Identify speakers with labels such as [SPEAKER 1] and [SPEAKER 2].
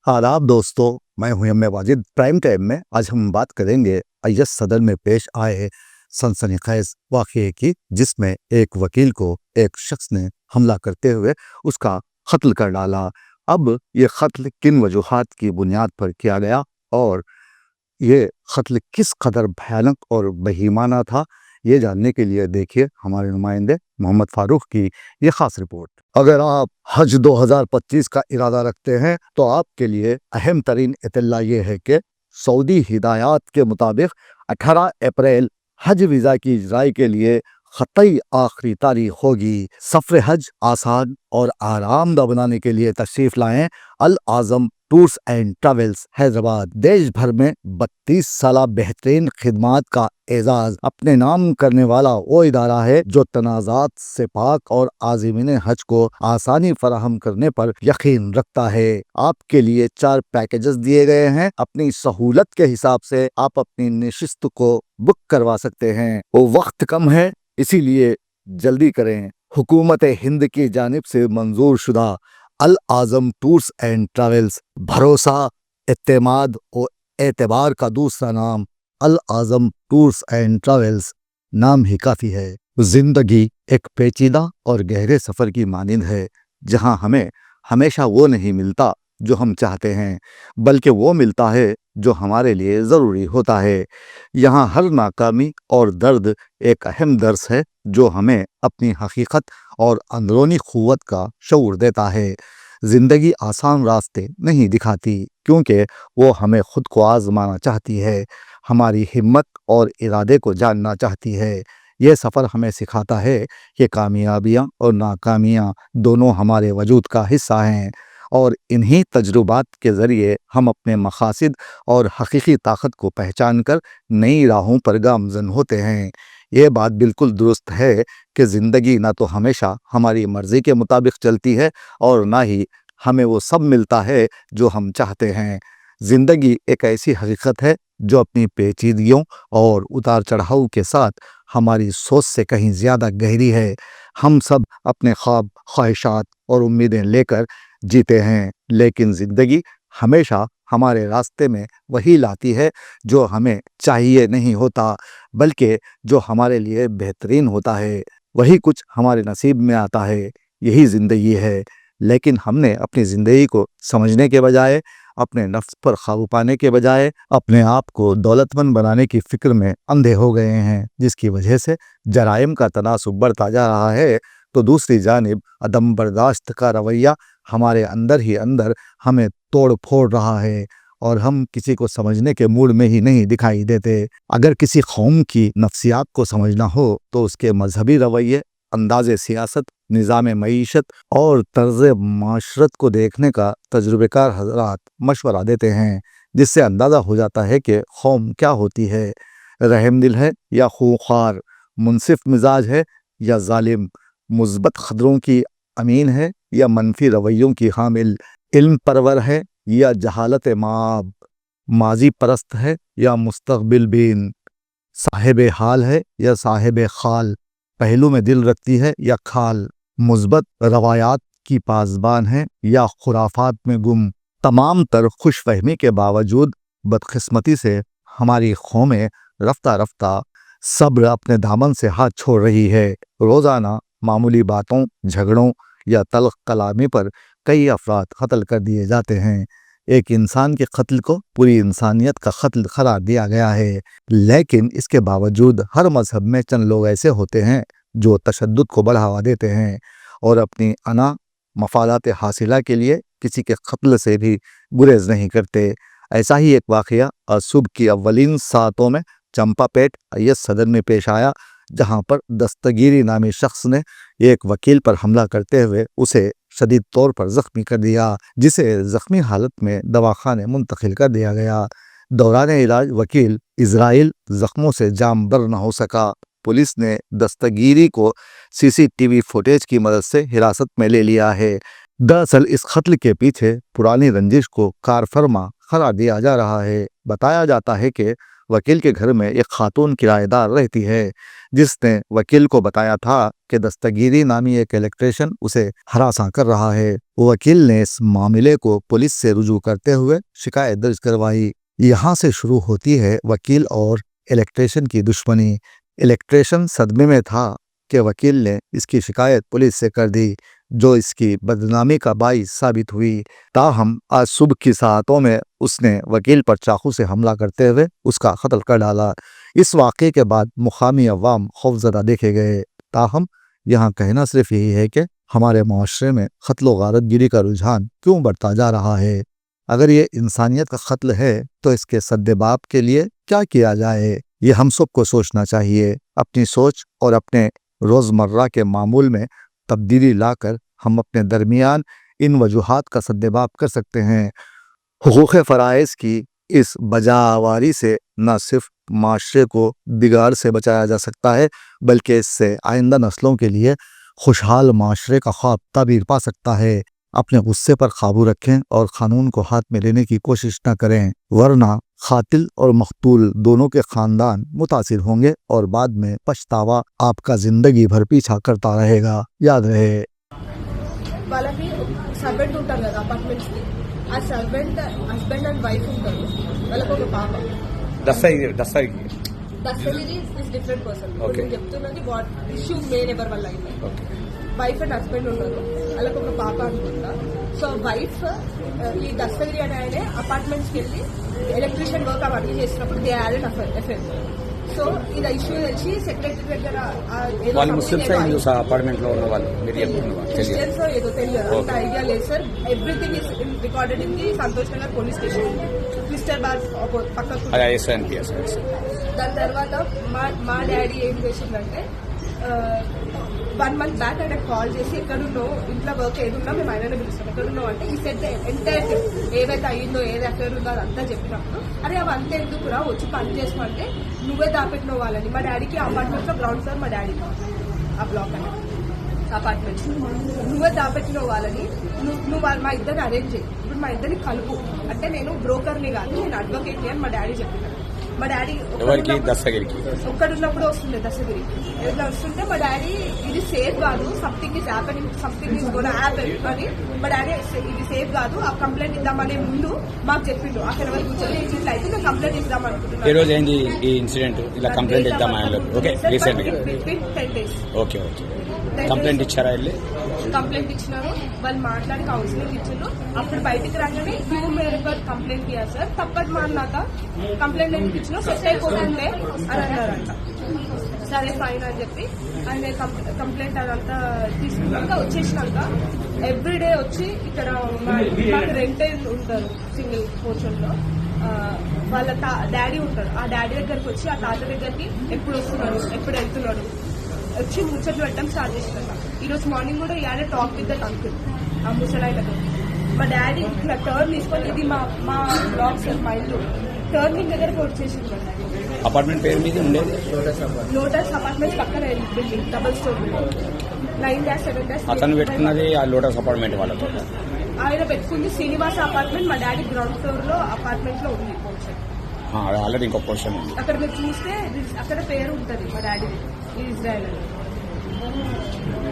[SPEAKER 1] आदाब दोस्तों, मैं हूं एम वाजिद। प्राइम टाइम में आज हम बात करेंगे अय्यज सदर में पेश आए सनसनीखेज वाक़ये की, जिसमें एक वकील को एक शख्स ने हमला करते हुए उसका कत्ल कर डाला। अब ये कत्ल किन वजूहात की बुनियाद पर किया गया और ये कत्ल किस कदर भयानक और बहीमाना था, ये जानने के लिए देखिए हमारे नुमाइंदे मोहम्मद फारूक की ये खास रिपोर्ट। अगर आप हज 2025 का इरादा रखते हैं तो आपके लिए अहम तरीन इत्तला ये है कि सऊदी हिदायत के मुताबिक 18 अप्रैल हज वीज़ा की इजराई के लिए ख़तई आखिरी तारीख होगी। सफ़र हज आसान और आरामदा बनाने के लिए तशरीफ़ लाएं अल आज़म टूर्स एंड ट्रैवल्स हैदराबाद। देश भर में 32 साल बेहतरीन खिदमात का एजाज अपने नाम करने वाला वो इदारा है जो तनाज़ात से पाक और आज़मीन हज को आसानी फराहम करने पर यकीन रखता है। आपके लिए 4 पैकेजेस दिए गए हैं। अपनी सहूलत के हिसाब से आप अपनी नशिस्त को बुक करवा सकते हैं। वो वक्त कम है, इसीलिए जल्दी करें। हुकूमत हिंद की जानिब से मंजूर शुदा अल आज़म टूर्स एंड ट्रैवल्स, भरोसा, इत्तेमाद और एतबार का दूसरा नाम अल आज़म टूर्स एंड ट्रैवल्स नाम ही काफ़ी है। जिंदगी एक पेचीदा और गहरे सफ़र की मानिंद है, जहां हमें हमेशा वो नहीं मिलता जो हम चाहते हैं, बल्कि वो मिलता है जो हमारे लिए ज़रूरी होता है। यहाँ हर नाकामी और दर्द एक अहम दर्स है जो हमें अपनी हकीकत और अंदरूनी क़ुव्वत का शऊर देता है। ज़िंदगी आसान रास्ते नहीं दिखाती, क्योंकि वो हमें ख़ुद को आज़माना चाहती है, हमारी हिम्मत और इरादे को जानना चाहती है। यह सफ़र हमें सिखाता है कि कामयाबियाँ और नाकामियाँ दोनों हमारे वजूद का हिस्सा हैं, और इन्हीं तजुर्बात के ज़रिए हम अपने मकासद और हकीकी ताकत को पहचान कर नई राहों पर गामज़न होते हैं। ये बात बिल्कुल दुरुस्त है कि ज़िंदगी ना तो हमेशा हमारी मर्ज़ी के मुताबिक चलती है और ना ही हमें वो सब मिलता है जो हम चाहते हैं। ज़िंदगी एक ऐसी हकीकत है जो अपनी पेचीदगियों और उतार चढ़ाव के साथ हमारी सोच से कहीं ज़्यादा गहरी है। हम सब अपने ख्वाब, ख्वाहिशात और उम्मीदें लेकर जीते हैं, लेकिन ज़िंदगी हमेशा हमारे रास्ते में वही लाती है जो हमें चाहिए नहीं होता, बल्कि जो हमारे लिए बेहतरीन होता है। वही कुछ हमारे नसीब में आता है। यही ज़िंदगी है। लेकिन हमने अपनी ज़िंदगी को समझने के बजाय, अपने नफ्स पर काबू पाने के बजाय अपने आप को दौलतमंद बनाने की फ़िक्र में अंधे हो गए हैं, जिसकी वजह से जराइम का तनासुब बढ़ता जा रहा है, तो दूसरी जानिब अदम बर्दाश्त का रवैया हमारे अंदर ही अंदर हमें तोड़ फोड़ रहा है, और हम किसी को समझने के मूड में ही नहीं दिखाई देते। अगर किसी कौम की नफ्सियात को समझना हो तो उसके मजहबी रवैये, अंदाज़े सियासत, निज़ाम मईशत और तर्ज़ माशरत को देखने का तजुर्बेकार हज़रात मशवरा देते हैं, जिससे अंदाज़ा हो जाता है कि कौम क्या होती है। रहमदिल है या खूंखार, मुनसिफ मिजाज है या जालिम, मुस्बत ख़दरों की अमीन है या मनफी रवैयों की हामिल, इल्म परवर है या जहालत माब, माजी परस्त है या मुस्तक़बिल बीन, साहिब हाल है या साहिब खाल, पहलू में दिल रखती है या खाल, मुस्बत रवायात की पासबान है या खुराफात में गुम। तमाम तर खुश फहमी के बावजूद बदकिस्मती से हमारी कौमें रफ्ता रफ्ता सब्र अपने दामन से हाथ छोड़ रही है। रोज़ाना मामूली बातों, झगड़ों या तल्ख कलामी पर कई अफराद कत्ल कर दिए जाते हैं। एक इंसान के कत्ल को पूरी इंसानियत का कत्ल करार दिया गया है। लेकिन इसके बावजूद हर मजहब में चंद लोग ऐसे होते हैं जो तशद्दुद को बढ़ावा देते हैं और अपनी अना मफादात हासिला के लिए किसी के कत्ल से भी गुरेज नहीं करते। ऐसा ही एक वाक़या आज सुबह की अव्वलीन सातों में चंपापेट अय्यज सदर में पेश आया, जहां पर दस्तगीरी नामी शख्स ने एक वकील पर हमला करते हुए उसे शदीद तौर पर ज़ख्मी कर दिया, जिसे ज़ख्मी हालत में दवाखाने मुंतकिल कर दिया गया। दौरान इलाज वकील इजराइल ज़ख्मों से जाम बर न हो सका। पुलिस ने दस्तगीरी को CCTV फुटेज की मदद से हिरासत में ले लिया है। दरअसल इस कत्ल के पीछे पुरानी रंजिश को कार फरमा करार दिया जा रहा है। बताया जाता है कि वकील के घर में एक खातून किराएदार रहती है, जिसने वकील को बताया था कि दस्तगीरी नामी एक इलेक्ट्रिशियन उसे हरासा कर रहा है। वकील ने इस मामले को पुलिस से रुजू करते हुए शिकायत दर्ज करवाई। यहाँ से शुरू होती है वकील और इलेक्ट्रिशियन की दुश्मनी। इलेक्ट्रिशियन सदमे में था कि वकील ने इसकी शिकायत पुलिस से कर दी, जो इसकी बदनामी का बाइस साबित हुई। ताहम आज सुबह की सातों में उसने वकील पर चाकू से हमला करते हुए उसका कत्ल कर डाला। इस वाक़े के बाद मुकामी अवाम खौफजदा देखे गए। ताहम यहाँ कहना सिर्फ यही है कि हमारे माशरे में कत्ल व गारतगिरी का रुझान क्यों बढ़ता जा रहा है। अगर ये इंसानियत का कत्ल है तो इसके सद्देबाब के लिए क्या किया जाए, ये हम सबको सोचना चाहिए। अपनी सोच और अपने रोज़मर्रा के मामूल में तब्दीली लाकर हम अपने दरमियान इन वजूहात का सद्देबाब कर सकते हैं। हुकूक़ फ़राइज़ की इस बजावारी से न सिर्फ माशरे को बिगाड़ से बचाया जा सकता है, बल्कि इससे आइंदा नस्लों के लिए खुशहाल माशरे का ख्वाब ताबीर पा सकता है। अपने गुस्से पर काबू रखें और कानून को हाथ में लेने की कोशिश न करें, वरना खातिल और मकतूल दोनों के खानदान मुतासिर होंगे और बाद में पछतावा आपका जिंदगी भर पीछा करता रहेगा। याद रहे।
[SPEAKER 2] వాళ్ళకి సర్వెంట్ ఉంటారు కదా అపార్ట్మెంట్స్ కి, ఆ సర్వెంట్ హస్బెండ్ అండ్ వైఫ్ ఉంటారు, వాళ్ళకి ఒక పాప. Dastagiri is different person. నేను చెప్తున్నది వాట్ ఇష్యూ మెయిన్ ఎవరి వల్ల అయింది. వైఫ్ అండ్ హస్బెండ్ ఉన్నారు, వాళ్ళకి ఒక పాప అనుకుంటా. సో వైఫ్ ఈ దస్తగిరి అనే ఆయన అపార్ట్మెంట్స్ కి వెళ్ళి ఎలక్ట్రీషియన్ వర్క్ అవన్నీ చేసినప్పుడు they had an affair. So ఇది ఇష్యూ తెలిసి సెక్రటరీ దగ్గర
[SPEAKER 3] అపార్ట్మెంట్ లో ఉన్న వాళ్ళు
[SPEAKER 2] క్రిస్టియన్స్ ఏదో తెలియదు, అంత ఐడియా లేదు sir. Everything is recorded in the Santosh Nagar police station, crystal bar పక్కకు. దాని తర్వాత మా డాడీ ఏం చేసిందంటే 1 month బ్యాక్ ఆయన కాల్ చేసి ఎక్కడున్నావు, ఇంట్లో వర్క్ ఏదున్నా మేము ఆయననే పిలుస్తాం, ఎక్కడున్నావు అంటే ఈ సెట్ ఎంటైర్ ఏవైతే అయ్యిందో ఏది అఫేర్ ఉందో అదంతా చెప్పినప్పుడు, అరే అవి అంతా ఎందుకురా వచ్చి పని చేసుకోమంటే నువ్వే దాపెట్టిన వాళ్ళని. మా డాడీకి అపార్ట్మెంట్స్ లో గ్రౌండ్ ఫ్లోర్ మా డాడీ ఆ బ్లాక్ అని అపార్ట్మెంట్స్ నువ్వే దాపెట్టిన వాళ్ళని నువ్వు మా ఇద్దరిని అరేంజ్ చేయి, ఇప్పుడు మా ఇద్దరిని కలుపు అంటే నేను బ్రోకర్ని కాదు నేను అడ్వకేట్ని అని మా డాడీ చెప్పినాడు. మా డాడీ ఒక్కడున్నప్పుడు వస్తుండే దస్తగిరి ఎట్లా వస్తుంటే మా డాడీ ఇది సేఫ్ కాదు, something is happening, something is gonna happen అని మా డాడీ ఇది సేఫ్ కాదు ఆ కంప్లైంట్ ఇద్దామనే ముందు మాకు చెప్పిండు. అక్కడ వరకు కూర్చొని ఇట్లా అయితే నేను కంప్లైంట్ ఇద్దాం అనుకుంటున్నాను.
[SPEAKER 3] ఈ రోజు ఏంది ఈ ఇన్సిడెంట్, ఇలా కంప్లైంట్ ఇద్దామా? ఓకే, రీసెంట్ గా
[SPEAKER 2] 10 days.
[SPEAKER 3] ఓకే కంప్లైంట్ ఇచ్చారా? వెళ్ళి
[SPEAKER 2] కంప్లైంట్ ఇచ్చినారు, వాళ్ళు మాట్లాడి కౌన్సిలింగ్ ఇచ్చారు. అప్పుడు బయటికి రాగానే క్యూ మేరే పర్ కంప్లైంట్ కియా సార్, తప్పటి మాన్నాక కంప్లైంట్ ఎందుకు ఇచ్చినా సెట్ అయిపోతుందే అని అన్నారంట. సరే ఫైన్ అని చెప్పి ఆయన కంప్లైంట్ అదంతా తీసుకున్నాక వచ్చేసినాక ఎవ్రీడే వచ్చి ఇక్కడ మాకు రెంటెడ్ ఉంటారు సింగిల్ పోర్షన్ లో, వాళ్ళ డాడీ ఉంటాడు. ఆ డాడీ దగ్గరికి వచ్చి ఆ తాత దగ్గరికి ఎప్పుడు వస్తున్నాడు ఎప్పుడు వెళ్తున్నాడు వచ్చి ముచ్చట్లు పెట్టడం స్టార్ట్ చేసినాక ఈరోజు మార్నింగ్ కూడా add talk with that uncle ఆ ముసలాయిలతో. మా డాడీ ఇట్లా టర్న్ తీసుకొని ఇది మా బ్లాక్ సార్ మా ఇల్లు టర్నింగ్ దగ్గరకు వచ్చేసింది.
[SPEAKER 3] అపార్ట్మెంట్ పేరు మీద ఉండేది
[SPEAKER 2] లోటస్ అపార్ట్మెంట్ పక్కన బిల్డింగ్ డబుల్ స్టోర్ బిల్డింగ్ 9-7.
[SPEAKER 3] అతను పెట్టుకున్నది ఆ లోటస్ అపార్ట్మెంట్ వాళ్ళతో.
[SPEAKER 2] ఆయన పెట్టుకుంది శ్రీనివాస అపార్ట్మెంట్, మా డాడీ గ్రౌండ్ ఫ్లోర్ లో అపార్ట్మెంట్ లో ఉంది పోర్షన్.
[SPEAKER 3] ఆల్రెడీ ఇంకో పోర్షన్ ఉంది
[SPEAKER 2] అక్కడ మీరు చూస్తే అక్కడ పేరు ఉంటుంది మా డాడీ ఇజ్రాయెల్.